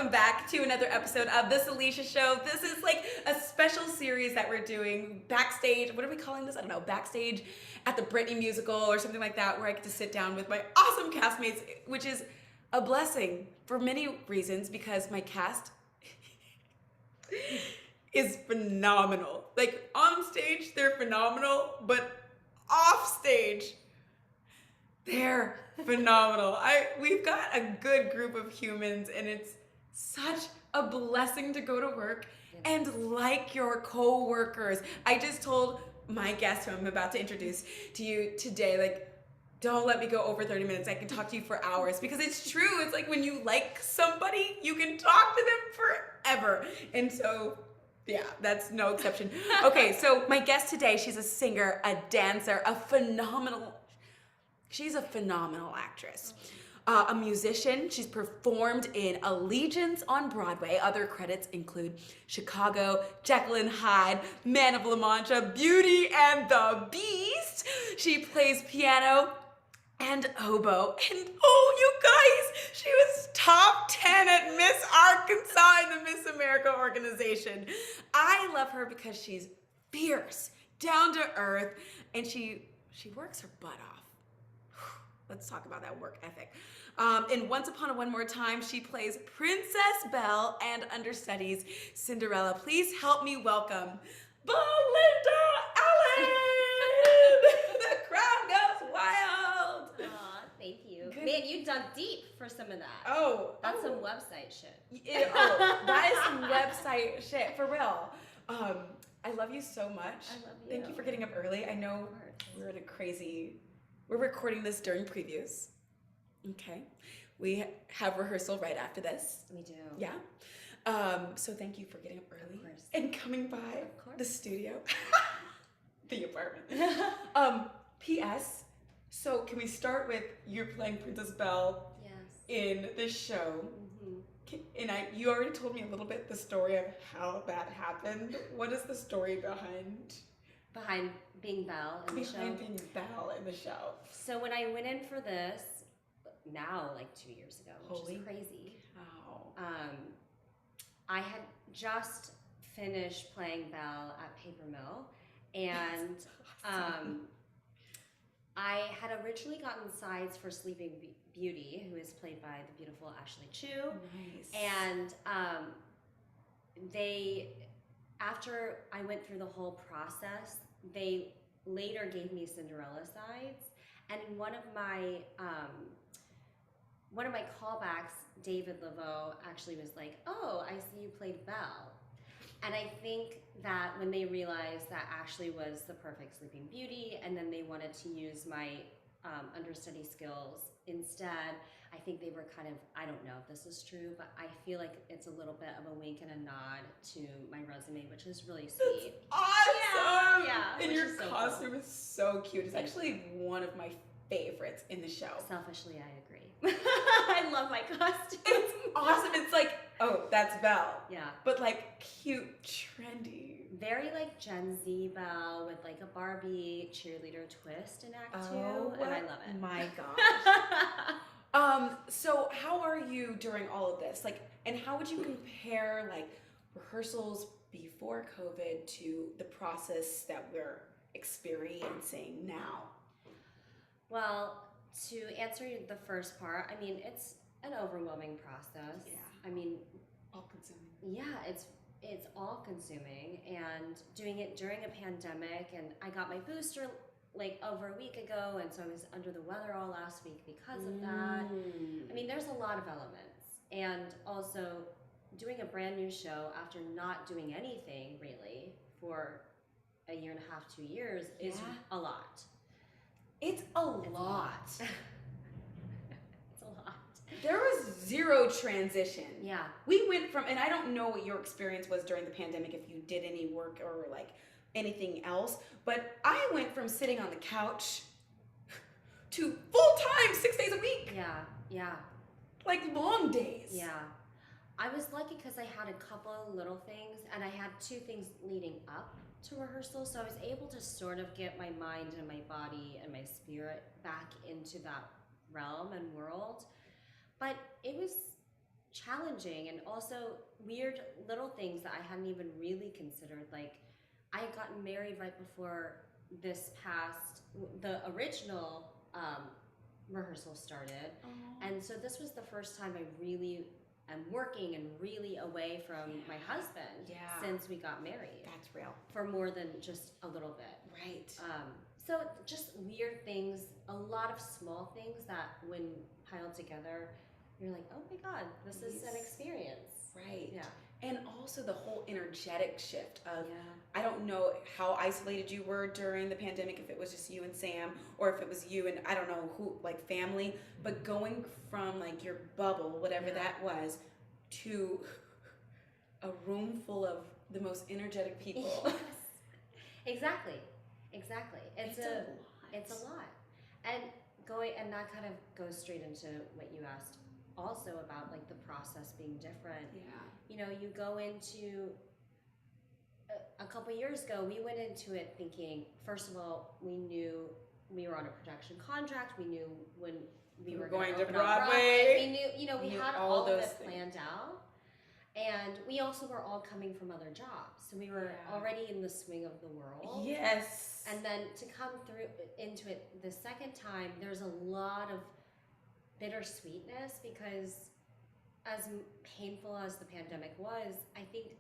welcome back to another episode of The Salisha Show. This is like a special series that we're doing backstage. What are we calling this? I don't know. Backstage at the Britney musical or something like that, where I get to sit down with my awesome castmates, which is a blessing for many reasons because my cast is phenomenal. Like on stage, they're phenomenal, but off stage, they're phenomenal. We've got a good group of humans, and it's such a blessing to go to work and like your co-workers. I just told my guest, who I'm about to introduce to you today, like, don't let me go over 30 minutes. I can talk to you for hours because it's true. It's like when you like somebody, you can talk to them forever. And so, yeah, that's no exception. Okay, so my guest today, she's a singer, a dancer, she's a phenomenal actress. A musician. She's performed in Allegiance on Broadway. Other credits include Chicago, Jekyll and Hyde, Man of La Mancha, Beauty and the Beast. She plays piano and oboe. And oh, you guys, she was top 10 at Miss Arkansas in the Miss America organization. I love her because she's fierce, down to earth, and she works her butt off. Let's talk about that work ethic. In Once Upon a One More Time, she plays Princess Belle and understudies Cinderella. Please help me welcome Belinda Allyn! The crowd goes wild! Aw, thank you. Good. Man, you dug deep for some of that. That's some website shit. That is some website shit, for real. I love you so much. I love you. Thank you for getting up early. I know we're recording this during previews. Okay. We have rehearsal right after this. We do. Yeah. So thank you for getting up early. Of course. And coming by the studio. The apartment. P.S. So can we start with you're playing Princess Belle in this show? Mm-hmm. And you already told me a little bit the story of how that happened. What is the story behind being Belle in the show? Behind being Belle in the show. So when I went in for this, now like 2 years ago, which is crazy. Wow. I had just finished playing Belle at Paper Mill, and I had originally gotten sides for Sleeping Beauty, who is played by the beautiful Ashley Chu. Nice. And after I went through the whole process, they later gave me Cinderella sides, and in one of my callbacks, David Laveau actually was like, "Oh, I see you played Belle," and I think that when they realized that Ashley was the perfect Sleeping Beauty, and then they wanted to use my understudy skills instead, I think they were kind of, I don't know if this is true, but I feel like it's a little bit of a wink and a nod to my resume, which is really sweet. That's awesome! Yeah. And your costume is so cute. It's actually one of my favorites in the show. Selfishly, I agree. I love my costume. It's awesome. It's like, oh, that's Belle. Yeah. But like cute, trendy. Very like Gen Z Belle with like a Barbie cheerleader twist in Act 2, and I love it. My gosh. So how are you during all of this? Like, and how would you compare like rehearsals before COVID to the process that we're experiencing now? Well, to answer the first part, I mean, it's an overwhelming process. Yeah. I mean, all consuming. Yeah, it's all consuming, and doing it during a pandemic, and I got my booster like over a week ago, and so I was under the weather all last week because of that. I mean, there's a lot of elements, and also doing a brand new show after not doing anything really for a year and a half, 2 years is a lot. It's a lot. It's a lot. There was zero transition. Yeah. We went from, and I don't know what your experience was during the pandemic, if you did any work or like anything else, but I went from sitting on the couch to full time, 6 days a week. Yeah. Like long days. Yeah. I was lucky because I had a couple of little things, and I had 2 things leading up to rehearsal, so I was able to sort of get my mind and my body and my spirit back into that realm and world. But it was challenging, and also weird little things that I hadn't even really considered. Like, I had gotten married right before the original rehearsal started. And so this was the first time I really am working and really away from my husband since we got married. That's real. For more than just a little bit. Right. So just weird things, a lot of small things that when piled together, you're like, oh my God, this is an experience. Right. Yeah. And also the whole energetic shift of, I don't know how isolated you were during the pandemic, if it was just you and Sam, or if it was you and I don't know who, like family, but going from like your bubble, whatever that was, to a room full of the most energetic people. Yes. Exactly. It's a lot. And that kind of goes straight into what you asked also about, like, the process being different. Yeah. You know, you go into a couple years ago, we went into it thinking, first of all, we knew we were on a production contract. We knew when we were going to open Broadway. We knew, you know, we had all of it planned out. And we also were all coming from other jobs. So we were already in the swing of the world. Yes. And then to come through into it the second time, there's a lot of bittersweetness, because as painful as the pandemic was, I think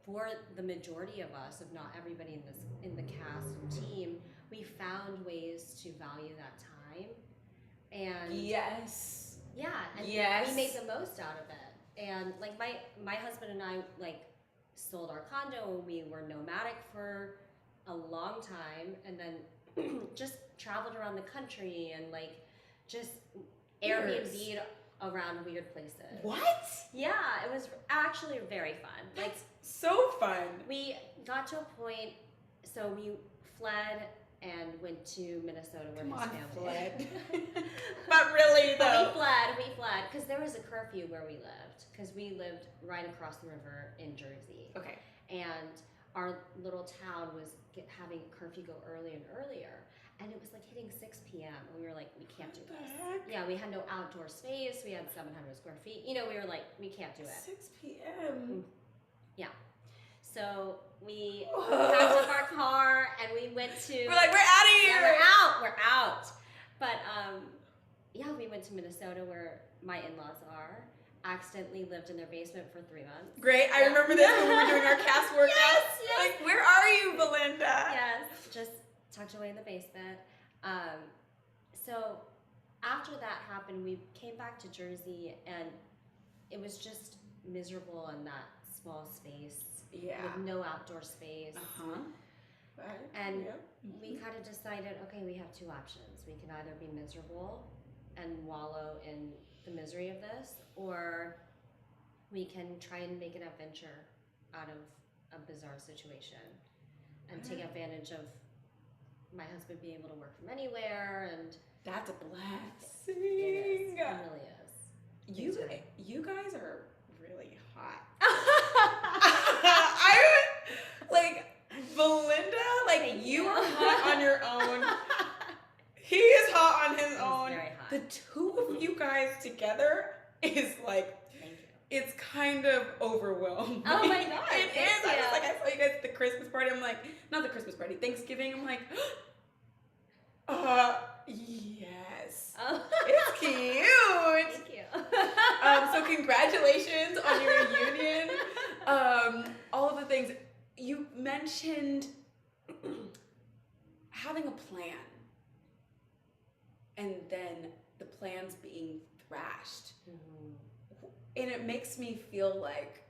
for the majority of us, if not everybody in the cast and team, we found ways to value that time. And and we made the most out of it. And like my husband and I, like, sold our condo, and we were nomadic for a long time, and then just traveled around the country and like just Airbnb'd around weird places. What? Yeah, it was actually very fun. Like, so fun. We got to a point, so we fled and went to Minnesota where his family fled. But really, though. We fled, because there was a curfew where we lived, because we lived right across the river in Jersey. Okay. And our little town was having curfew go earlier and earlier. And it was like hitting 6 p.m. and we were like, we can't do this. Yeah, we had no outdoor space. We had 700 square feet. You know, we were like, we can't do it. 6 p.m. Yeah. So we packed up our car and we went to... We're like, we're out of here! Yeah, we're out! But, we went to Minnesota where my in-laws are. Accidentally lived in their basement for 3 months. Great. I remember this when we were doing our cast workouts. Yes. Like, where are you, Belinda? Yes, just tucked away in the basement. So after that happened, we came back to Jersey, and it was just miserable in that small space with no outdoor space. Right. And we kind of decided, okay, we have two options. We can either be miserable and wallow in the misery of this, or we can try and make an adventure out of a bizarre situation and take advantage of my husband being able to work from anywhere. And that's a blessing. It is. It really is. You guys are really hot. Belinda, like, you are hot on your own. He is hot on his own. Very hot. The two of you guys together is like, thank you. It's kind of overwhelming. Oh my God. It is. I was like, I saw you guys at the Christmas party. I'm like, not the Christmas party, Thanksgiving. I'm like, yes. Oh. It's cute. Thank you. So congratulations on your union. All of the things. You mentioned having a plan, and then the plans being thrashed. Mm-hmm. And it makes me feel like,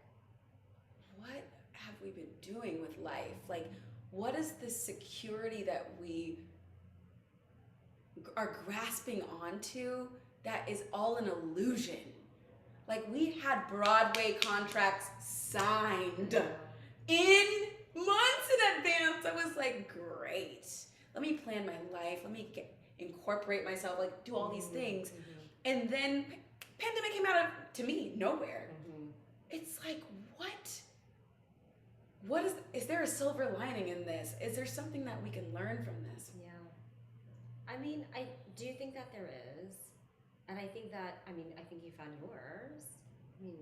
what have we been doing with life? Like, what is the security that we are grasping onto that is all an illusion? Like, we had Broadway contracts signed in months in advance. I was like, great. Let me plan my life. Let me incorporate myself, like, do all these things. Mm-hmm. And then pandemic came out of, to me, nowhere. Mm-hmm. It's like, what is there a silver lining in this? Is there something that we can learn from this? Yeah. I mean, I do think that there is. And I think that, I think you found yours. I mean,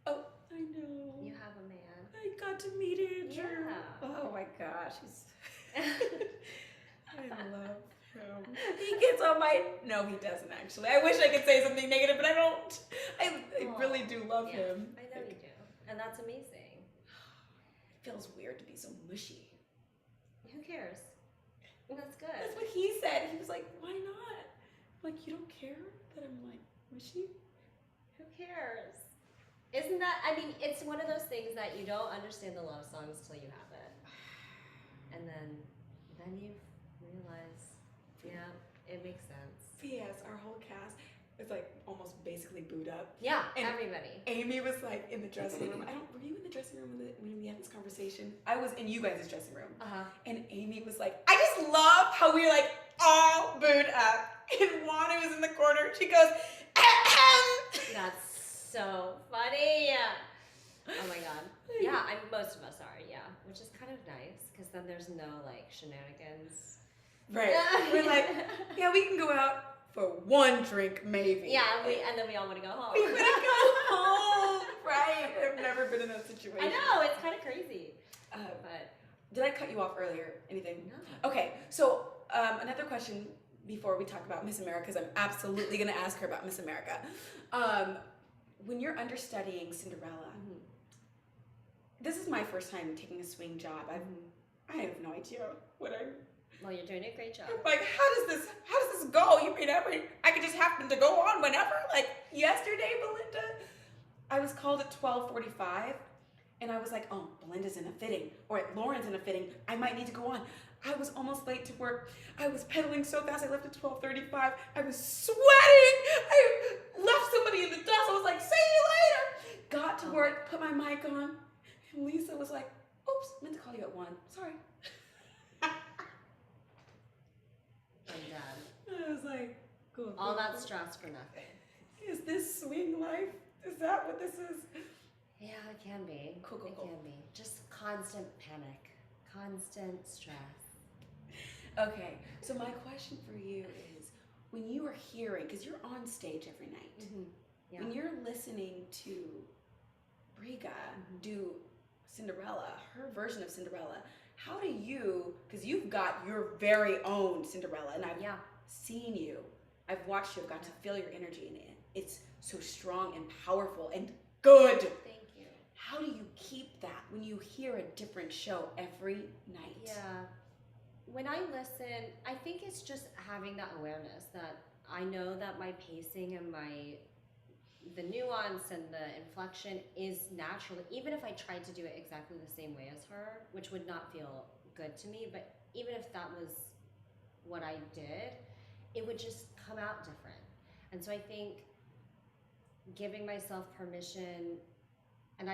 Oh, I know. you have a man. I got to meet Andrew. Yeah. Oh my gosh, I love him. He gets on my. No, he doesn't actually. I wish I could say something negative, but I don't. I really do love him. I know you do, and that's amazing. It feels weird to be so mushy. Who cares? That's good. That's what he said. He was like, "Why not?" I'm like, you don't care that I'm like mushy? Who cares? Isn't that? I mean, it's one of those things that you don't understand the love songs till you have it, and then you realize, yeah, it makes sense. Yes, our whole cast is like almost basically booed up. Yeah, And everybody. Amy was like in the dressing room. Were you in the dressing room when we had this conversation? I was in you guys' dressing room. And Amy was like, I just love how we were like all booed up. And Wanda was in the corner. She goes, ahem. That's so funny. Oh my god. Yeah, most of us are, yeah. Which is kind of nice, because then there's no like shenanigans. Right. We're like, yeah, we can go out for one drink, maybe. Yeah, and then we all want to go home. We want to go home, right? I've never been in that situation. I know, it's kind of crazy. But did I cut you off earlier? Anything? No. Okay, so another question before we talk about Miss America, because I'm absolutely going to ask her about Miss America. When you're understudying Cinderella, this is my first time taking a swing job. I have no idea what I'm. Well, you're doing a great job. I'm like, how does this go? You mean I could just happen to go on whenever? Like yesterday, Belinda, I was called at 12:45, and I was like, oh, Belinda's in a fitting, or Lauren's in a fitting. I might need to go on. I was almost late to work. I was pedaling so fast. I left at 12:35. I was sweating. I left somebody in the dust. I was like, see you later. Got to work, put my mic on, and Lisa was like, oops, meant to call you at 1. Sorry. I'm done. I was like, cool. All that stress for nothing. Is this swing life? Is that what this is? Yeah, it can be. Cool. It can be. Just constant panic, constant stress. Okay, so my question for you is, when you are hearing, because you're on stage every night, Yeah. when you're listening to Briga do Cinderella, her version of Cinderella, how do you, because you've got your very own Cinderella, and I've seen you, I've watched you, I've got to feel your energy in it. It's so strong and powerful and good. Thank you. How do you keep that when you hear a different show every night? Yeah. When I listen, I think it's just having that awareness that I know that my pacing and the nuance and the inflection is natural. Even if I tried to do it exactly the same way as her, which would not feel good to me, but even if that was what I did, it would just come out different. And so I think giving myself permission, and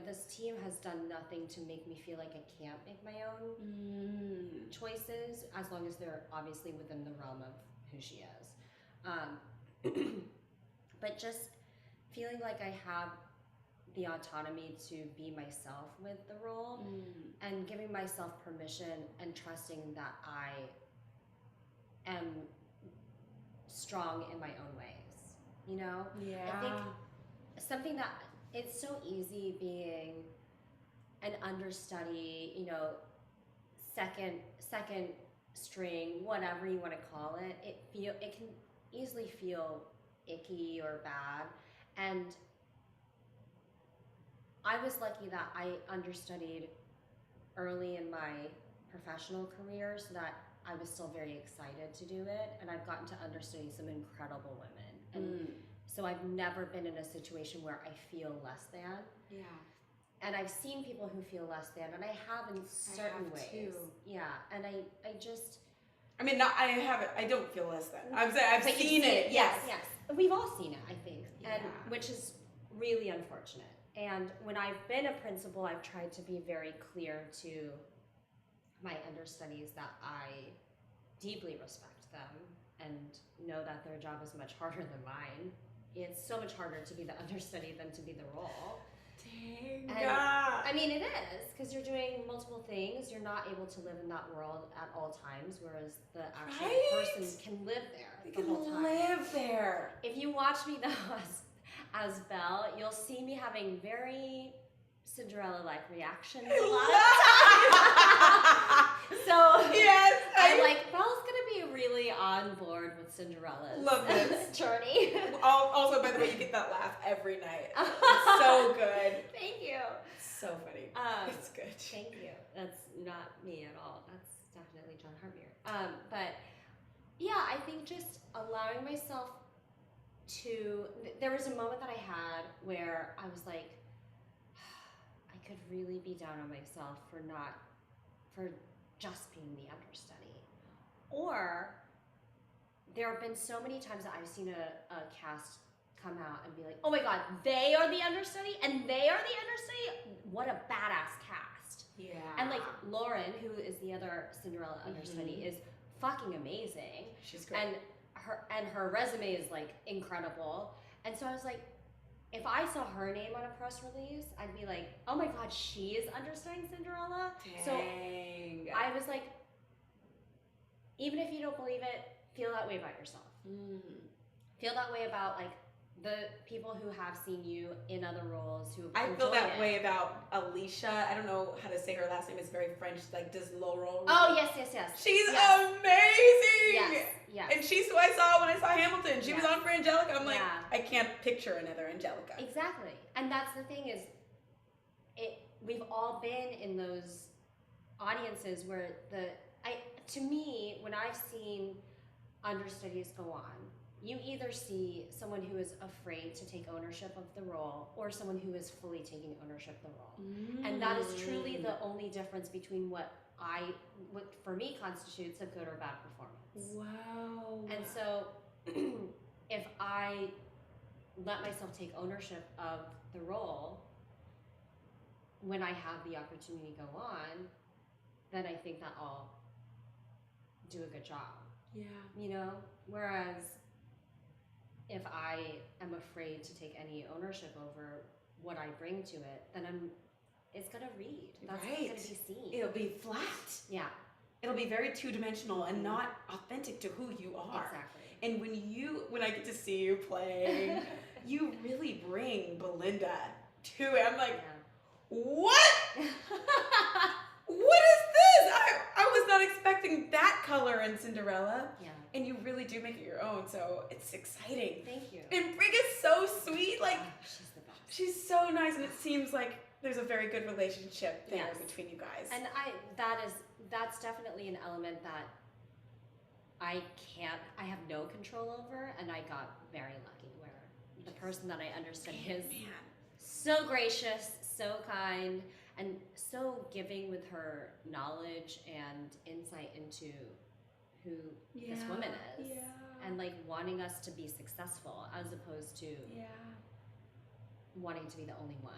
this team has done nothing to make me feel like I can't make my own choices, as long as they're obviously within the realm of who she is. But just feeling like I have the autonomy to be myself with the role, and giving myself permission and trusting that I am strong in my own ways, Yeah. I think something that it's so easy being an understudy, second string, whatever you want to call it. It can easily feel icky or bad, and I was lucky that I understudied early in my professional career, so that I was still very excited to do it, and I've gotten to understudy some incredible women, and so I've never been in a situation where I feel less than. Yeah. And I've seen people who feel less than, and I have in certain ways. Too. Yeah, and I just. I mean, I haven't. I don't feel less than. I've seen it. Yes. Yes. We've all seen it, I think, and Yeah. which is really unfortunate. And when I've been a principal, I've tried to be very clear to my understudies that I deeply respect them and know that their job is much harder than mine. It's so much harder to be the understudy than to be the role. Dang. And, I mean, it is, because you're doing multiple things. You're not able to live in that world at all times, whereas the actual person can live there They the can whole time. live there. If you watch me, though, as Belle, you'll see me having very Cinderella-like reactions a I lot of times. So yes, I'm like, Belle's gonna be really on board with Cinderella's love this journey. Also, by the way, you get that laugh every night. It's so good. Thank you. So funny. It's good. Thank you. That's not me at all. That's definitely John Hartmere. But yeah, I think just allowing myself to. There was a moment that I had where I was like, I could really be down on myself for just being the understudy. Or there have been so many times that I've seen a cast come out and be like, oh my god, they are the understudy and they are the understudy? What a badass cast. Yeah. And like Lauren, who is the other Cinderella understudy, is fucking amazing. She's great. And her resume is like incredible. And so I was like, if I saw her name on a press release, I'd be like, oh my god, she is understudying Cinderella. Dang. So I was like, even if you don't believe it, feel that way about yourself. Feel that way about like the people who have seen you in other roles who I feel that way about Alicia. I don't know how to say her last name. It's very French, like Des Laurel. Oh yes. She's amazing. Yes. And she's who I saw when I saw Hamilton. She was on for Angelica. I'm like, Yeah. I can't picture another Angelica. Exactly. And that's the thing is, we've all been in those audiences where to me, when I've seen understudies go on, you either see someone who is afraid to take ownership of the role or someone who is fully taking ownership of the role. And that is truly the only difference between what for me constitutes a good or bad performance. Wow. And so if I let myself take ownership of the role when I have the opportunity to go on, then I think that I'll do a good job. Yeah. You know? Whereas if I am afraid to take any ownership over what I bring to it, then it's gonna read. That's right. gonna be seen. It'll be flat. Yeah. It'll be very two-dimensional and not authentic to who you are. Exactly. And when I get to see you play, you really bring Belinda to it. I'm like, what? What is this? I was not expecting that color in Cinderella. Yeah. And you really do make it your own, so it's exciting. Thank you. And Brig is so sweet. Like, she's the best. she's so nice, and it seems like there's a very good relationship there Yes. between you guys. And that's definitely an element that I have no control over, and I got very lucky where the person that I understood is so gracious, so kind, and so giving with her knowledge and insight into who this woman is. Yeah. And like wanting us to be successful as opposed to wanting to be the only one.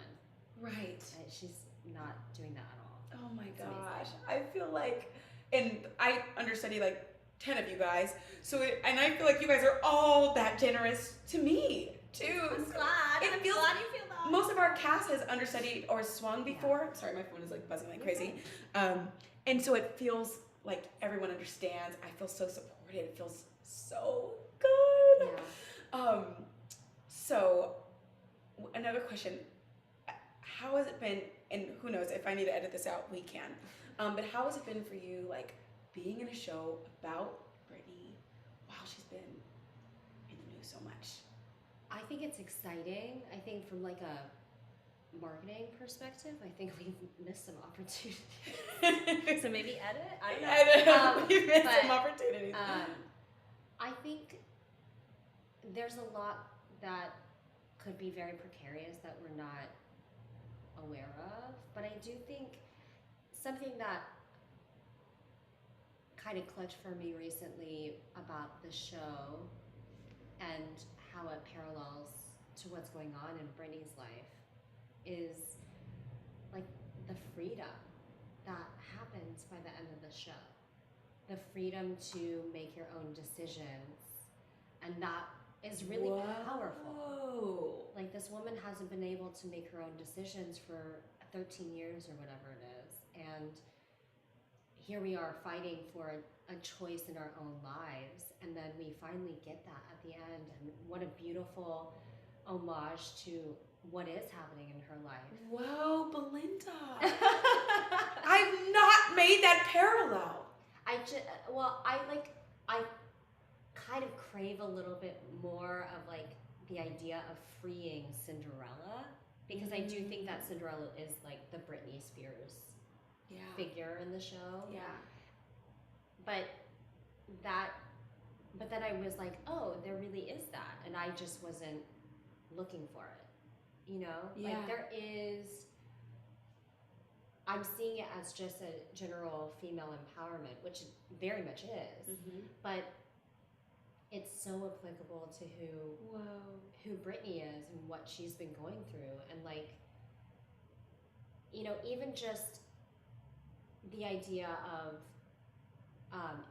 Right. She's not doing that at all. Oh my It's gosh. amazing. I feel like, and I understudy like 10 of you guys, and I feel like you guys are all that generous to me too. I'm glad. I'm glad you feel that. Most of our cast has understudied or swung before. Sorry, my phone is like buzzing like crazy. And so it feels like everyone understands. I feel so supported. It feels so good. Yeah. So another question. How has it been, and who knows, if I need to edit this out, we can. But how has it been for you, like, being in a show about Britney while she's been in the news so much? I think it's exciting. I think from like a marketing perspective, I think we've missed some opportunities. So maybe edit? I don't know. We've missed some opportunities. I think there's a lot that could be very precarious that we're not aware of. But I do think something that kind of clutched for me recently about the show and how it parallels to what's going on in Britney's life is like the freedom that happens by the end of the show. The freedom to make your own decisions, and that is really powerful. Like, this woman hasn't been able to make her own decisions for 13 years or whatever it is, and here we are fighting for a choice in our own lives, and then we finally get that at the end. And what a beautiful homage to what is happening in her life. Whoa, Belinda. I've not made that parallel. I kind of crave a little bit more of like the idea of freeing Cinderella, because I do think that Cinderella is like the Britney Spears figure in the show. Yeah. But then I was like, oh, there really is that, and I just wasn't looking for it. You know, like there is. I'm seeing it as just a general female empowerment, which it very much is, but it's so applicable to who Britney is and what she's been going through, and like, you know, even just the idea of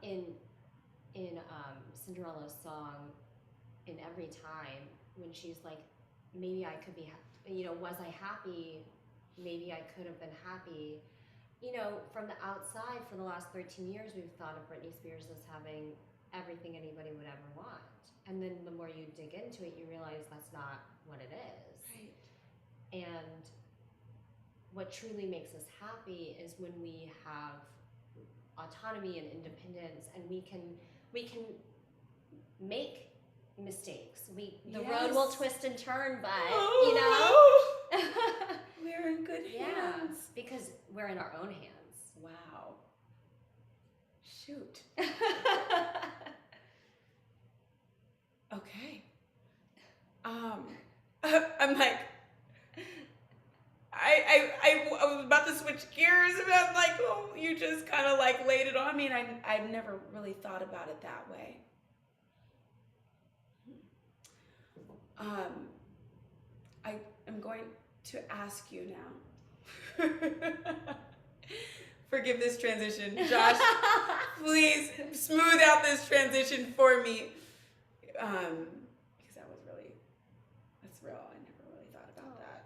in Cinderella's song, in Every Time, when she's like, maybe I could be, you know, was I happy? Maybe I could have been happy. You know, from the outside, for the last 13 years, we've thought of Britney Spears as having everything anybody would ever want. And then the more you dig into it, you realize that's not what it is. Right. And what truly makes us happy is when we have autonomy and independence, and we can make mistakes. The road will twist and turn, but you know, we're in good hands. Because we're in our own hands. Wow. Shoot. Okay. I'm like, I was about to switch gears, but I'm like, oh, you just kind of like laid it on me, and I've never really thought about it that way. I am going to ask you now. Forgive this transition. Josh, please smooth out this transition for me. Because that's real. I never really thought about that.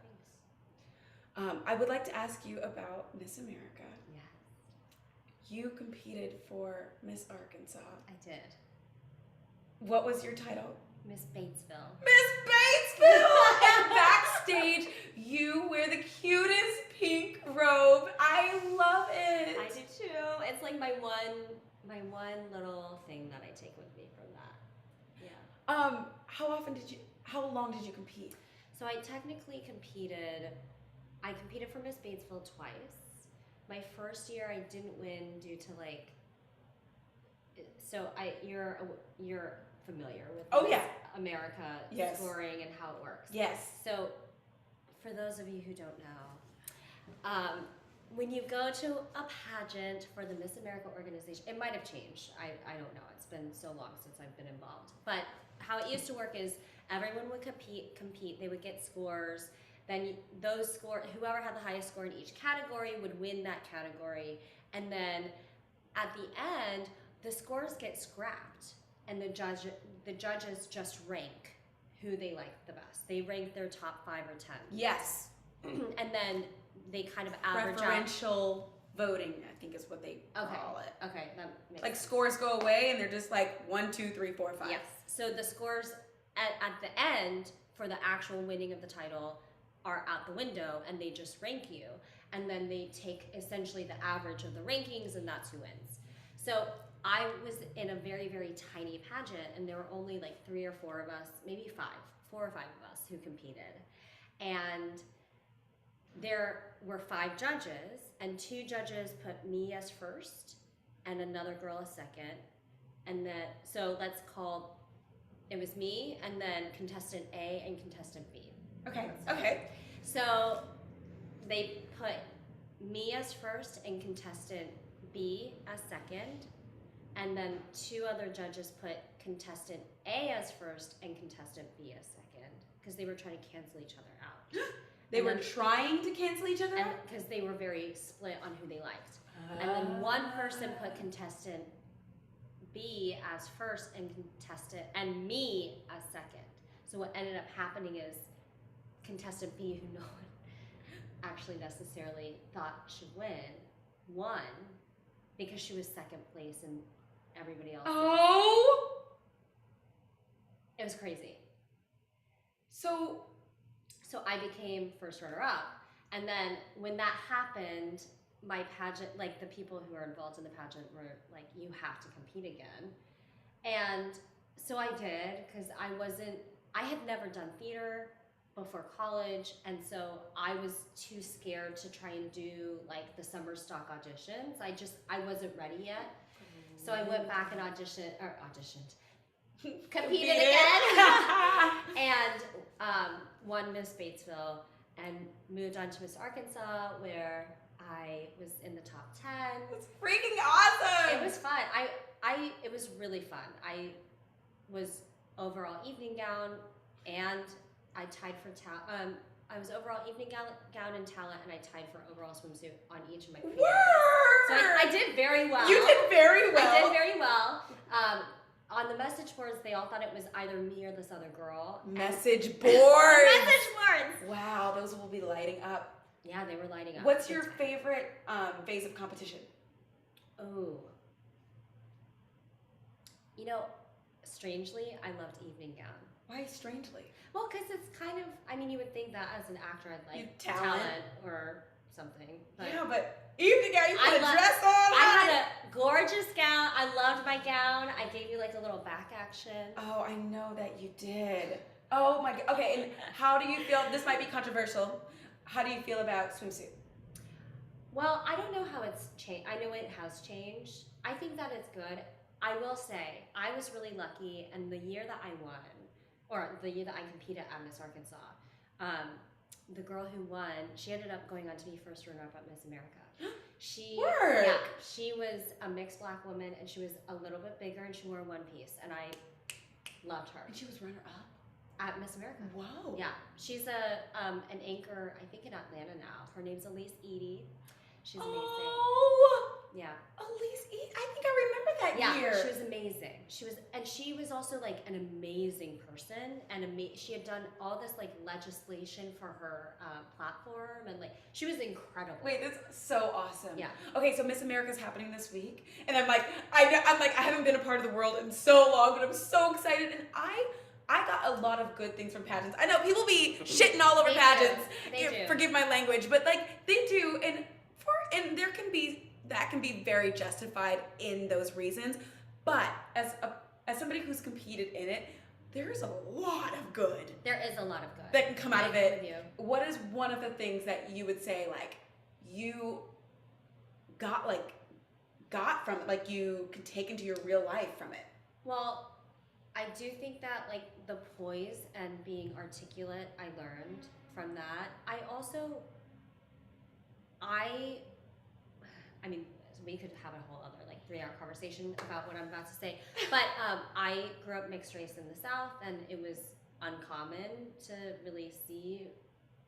Thanks. I would like to ask you about Miss America. Yes. You competed for Miss Arkansas. I did. What was your title? Miss Batesville. Miss Batesville! And backstage, you wear the cutest pink robe. I love it. I do too. It's like my one little thing that I take with me from that. Yeah. How long did you compete? So I technically competed for Miss Batesville twice. My first year I didn't win due to like, so you're familiar with America scoring and how it works. Yes. So for those of you who don't know, when you go to a pageant for the Miss America organization, it might have changed. I don't know. It's been so long since I've been involved. But how it used to work is everyone would compete. They would get scores. Then those scores, whoever had the highest score in each category would win that category. And then at the end, the scores get scrapped, and the judges just rank who they like the best. They rank their top 5 or 10. Yes. And then they kind of average preferential voting, I think is what they call it. Okay, that makes like sense. Scores go away, and they're just like 1, 2, 3, 4, 5. Yes. So the scores at the end for the actual winning of the title are out the window, and they just rank you, and then they take essentially the average of the rankings, and that's who wins. So I was in a very, very tiny pageant, and there were only like 3 or 4 of us, maybe 4 or 5 of us who competed. And there were 5 judges, and 2 judges put me as first and another girl as second. And then, so it was me, and then contestant A and contestant B. Okay. So they put me as first and contestant B as second. And then 2 other judges put contestant A as first and contestant B as second, because they were trying to cancel each other out. They were trying to cancel each other out? Because they were very split on who they liked. And then one person put contestant B as first and me as second. So what ended up happening is contestant B, who no one actually necessarily thought should win, won because she was second place and everybody else. Oh! It was crazy. So I became first runner-up. And then when that happened, my pageant, like the people who were involved in the pageant were like, you have to compete again. And so I did, because I had never done theater before college, and so I was too scared to try and do like the summer stock auditions. I wasn't ready yet. So I went back and auditioned, competed again, and won Miss Batesville, and moved on to Miss Arkansas, where I was in the top 10. It's freaking awesome. It was fun. It was really fun. I was overall evening gown, and I tied for talent. I was overall evening gown and talent, and I tied for overall swimsuit on each of my feet. So I did very well. You did very well. I did very well. On the message boards, they all thought it was either me or this other girl. Message boards. Message boards. Wow, those will be lighting up. Yeah, they were lighting up. What's your favorite phase of competition? Oh. You know, strangely, I loved evening gown. Why strangely? Well, because it's kind of, I mean, you would think that as an actor I'd like talent or something. But yeah, but evening gown, you put a dress on. I had a gorgeous gown. I loved my gown. I gave you like a little back action. Oh, I know that you did. Oh my God. Okay, and how do you feel? This might be controversial. How do you feel about swimsuit? Well, I don't know how it's changed. I know it has changed. I think that it's good. I will say, I was really lucky, and the year that I won, or the year that I competed at Miss Arkansas, the girl who won, she ended up going on to be first runner-up at Miss America. She was a mixed black woman, and she was a little bit bigger, and she wore a one piece, and I loved her. And she was runner-up at Miss America. Whoa. Yeah, she's an anchor, I think in Atlanta now. Her name's Elise Edie. She's amazing. Oh. Yeah. Elise Edie. I think I remember that year. She was amazing. She was also like an amazing person, and she had done all this like legislation for her platform, and like she was incredible. Wait, that's so awesome. Yeah. Okay, so Miss America's happening this week, and I'm like, I haven't been a part of the world in so long, but I'm so excited, and I got a lot of good things from pageants. I know people be shitting all over pageants. They do. Forgive my language, but like they do, and that can be very justified in those reasons. But as somebody who's competed in it, there's a lot of good. There is a lot of good that can come out of it. With you. What is one of the things that you would say like you got from it, like you could take into your real life from it? Well, I do think that like the poise and being articulate, I learned from that. I mean, we could have a whole other like 3-hour conversation about what I'm about to say, but I grew up mixed race in the South, and it was uncommon to really see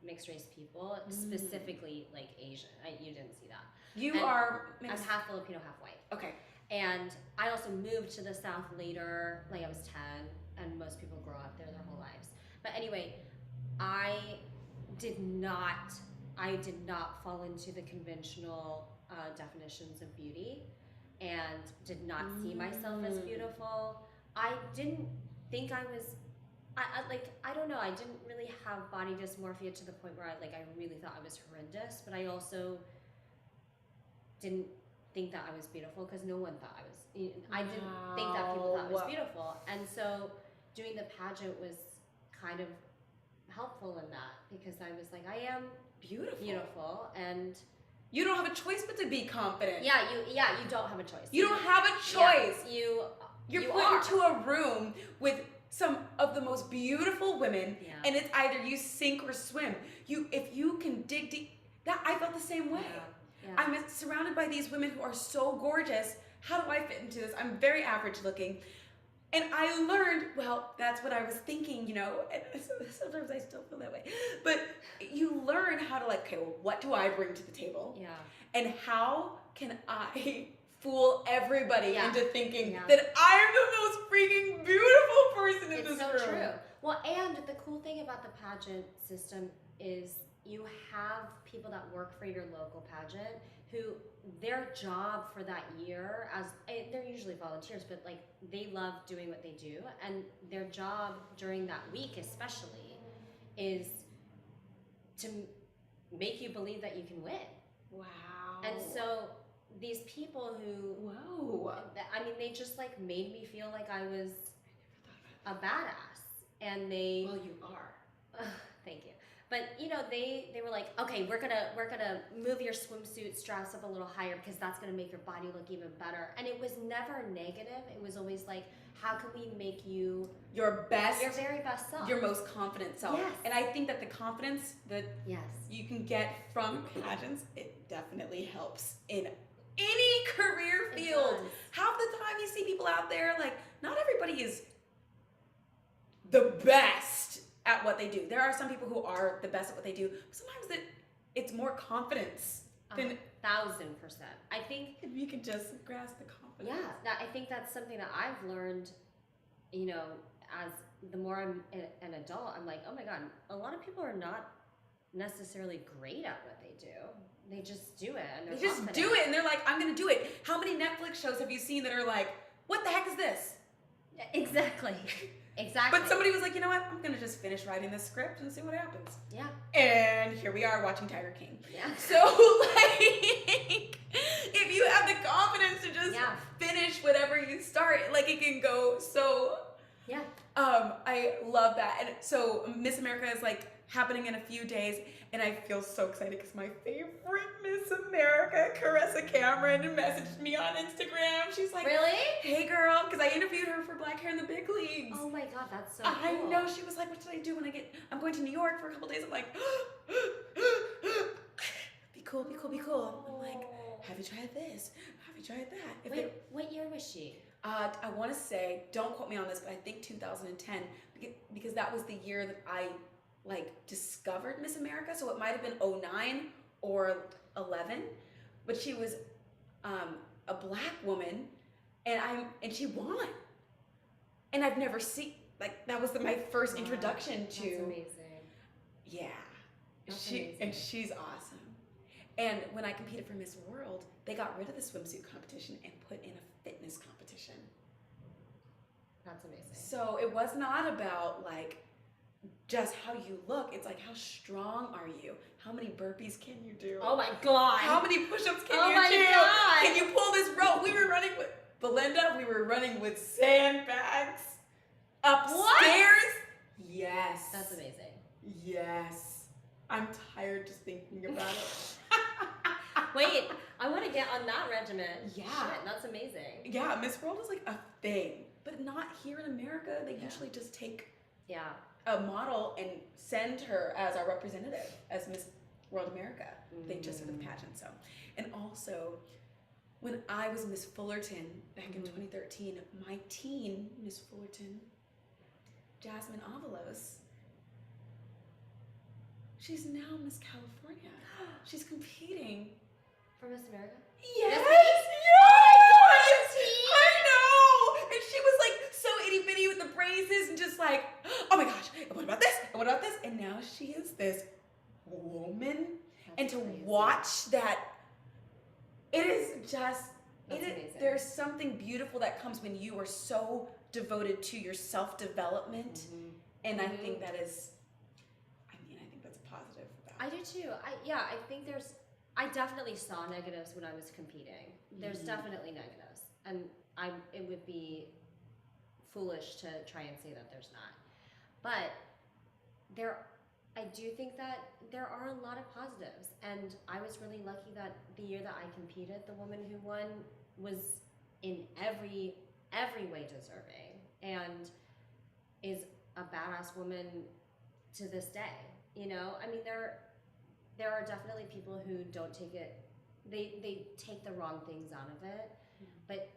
mixed race people, specifically like Asian. You didn't see that. I'm half Filipino, half white. Okay. And I also moved to the South later, like I was 10, and most people grow up there their whole lives. But anyway, I did not fall into the conventional definitions of beauty, and did not see myself as beautiful. I didn't think I was, I don't know, I didn't really have body dysmorphia to the point where I really thought I was horrendous, but I also didn't think that I was beautiful, because no one thought I didn't think that people thought I was beautiful. And so doing the pageant was kind of helpful in that, because I was like, I am beautiful, and you don't have a choice but to be confident. You don't have a choice. You don't have a choice. Yeah, you're put into a room with some of the most beautiful women, and it's either you sink or swim. If you can dig deep. That I felt the same way. Yeah. I'm surrounded by these women who are so gorgeous. How do I fit into this? I'm very average looking. And I learned, well, that's what I was thinking, and sometimes I still feel that way. But you learn how to okay, well, what do I bring to the table? Yeah. And how can I fool everybody into thinking that I am the most freaking beautiful person in this room? It's so true. Well, and the cool thing about the pageant system is you have people that work for your local pageant who their job for that year, they're usually volunteers, but they love doing what they do, and their job during that week especially is to make you believe that you can win. Wow. And so these people who, whoa, I mean, they just like made me feel like I was a badass, and they. Well, you are. Thank you. But you know, they were like, okay, we're gonna move your swimsuit straps up a little higher because that's gonna make your body look even better. And it was never negative. It was always like, how can we make you your very best self, your most confident self? Yes. And I think that the confidence that yes you can get from pageants, it definitely helps in any career field. Half the time you see people out there, like, not everybody is the best at what they do. There are some people who are the best at what they do. But sometimes it's more confidence than 1,000%. I think if you can just grasp the confidence. Yeah, I think that's something that I've learned. You know, as the more I'm an adult, I'm like, oh my god, a lot of people are not necessarily great at what they do. They just do it, and they just do it, and they're like, I'm gonna do it. How many Netflix shows have you seen that are like, what the heck is this? Exactly. Exactly. But somebody was like, you know what? I'm gonna just finish writing this script and see what happens. Yeah. And here we are watching Tiger King. Yeah. So like, if you have the confidence to just finish whatever you start, like it can go so. Yeah. I love that. And so Miss America is like happening in a few days, and I feel so excited because my favorite Miss America, Caressa Cameron, messaged me on Instagram. She's like, really? Hey girl, because I interviewed her for Black Hair in the Big Leagues. Oh my god, that's so I cool. know. She was like, what should I do when I'm going to New York for a couple days? I'm like, be cool, be cool, be cool. I'm like, have you tried this? Have you tried that? Wait, what year was she? I want to say, don't quote me on this, but I think 2010, because that was the year that I like discovered Miss America. So it might have been 09 or 11, but she was a black woman, and she won. And I've never seen, like, that was my first introduction to. That's amazing. Yeah. That's amazing. And she's awesome. And when I competed for Miss World, they got rid of the swimsuit competition and put in a fitness competition. That's amazing. So it was not about like just how you look. It's like, how strong are you? How many burpees can you do? Oh my god. How many push-ups can oh you my do? God. Can you pull this rope? We were running with Belinda. We were running with sandbags upstairs. What? Yes. That's amazing. Yes. I'm tired just thinking about it. Wait, I want to get on that regimen. Yeah. Shit, that's amazing. Yeah, Miss World is like a thing, but not here in America. They usually just take a model and send her as our representative as Miss World America. They just have a pageant. So, and also when I was Miss Fullerton back in 2013, my teen Miss Fullerton, Jasmine Avalos, she's now Miss California. She's competing. For Miss America? Yes! Yes! I know! And she was like so itty bitty with the braces and just like, oh my gosh, and what about this? And what about this? And now she is this woman. That's and to crazy. watch that, it is just, Amazing. There's something beautiful that comes when you are so devoted to your self-development. And I think that is, I think that's a positive. I do too. I think I definitely saw negatives when I was competing. There's definitely negatives, and it would be foolish to try and say that there's not. But I do think that there are a lot of positives, and I was really lucky that the year that I competed, the woman who won was in every way deserving, and is a badass woman to this day. You know, I mean, there are definitely people who don't take it, they take the wrong things out of it, but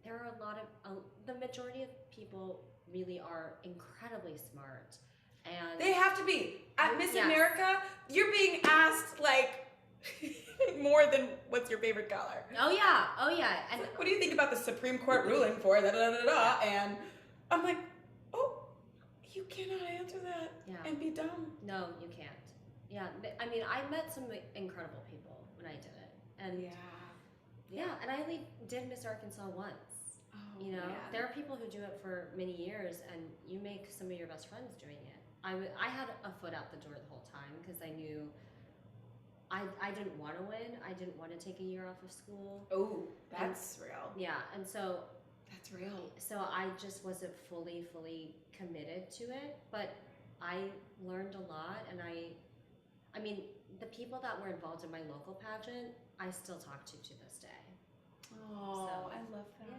there are a lot of, the majority of people really are incredibly smart, and they have to be. At Miss America, you're being asked like more than what's your favorite color. Oh yeah. And what do you think about the Supreme Court ruling for And I'm like, oh, you cannot answer that and be dumb. No, you can't. Yeah, I mean, I met some incredible people when I did it, and and I only did Miss Arkansas once. Oh, you know, there are people who do it for many years, and you make some of your best friends doing it. I had a foot out the door the whole time because I knew I didn't want to win. I didn't want to take a year off of school. Oh, that's real. Yeah, and so That's real. so I just wasn't fully committed to it, but I learned a lot, and I mean, the people that were involved in my local pageant, I still talk to this day. Oh, So, I love that. Yeah.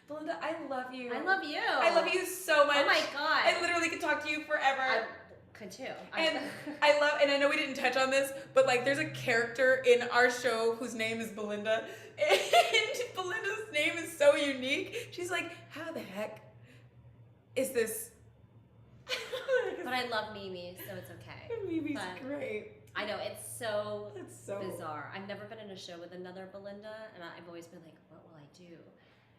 Belinda, I love you. I love you. I love you so much. Oh my God. I literally could talk to you forever. I could too. And and I know we didn't touch on this, but like there's a character in our show whose name is Belinda. And Belinda's name is so unique. She's like, how the heck is this? But I love Mimi, so it's okay. Mimi's But great. I know, it's so so bizarre. I've never been in a show with another Belinda, and I've always been like, what will I do?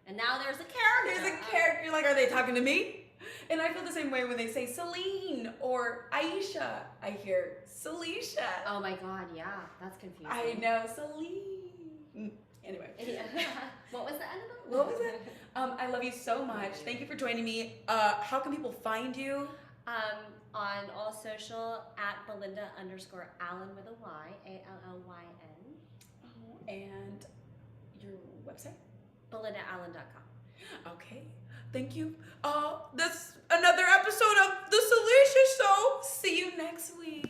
And now there's a character. There's a character. You're like, are they talking to me? And I feel the same way when they say Celine or Aisha. I hear Salisha. Oh my God, yeah, that's confusing. I know, Celine. Anyway. Yeah. What was the end of it? What was it? I love you so much. Thank you for joining me. How can people find you? On all social at Belinda_Allyn with a Y, Allyn. Oh, and your website? BelindaAllyn.com. Okay. Thank you. That's another episode of the Salisha Show. See you next week.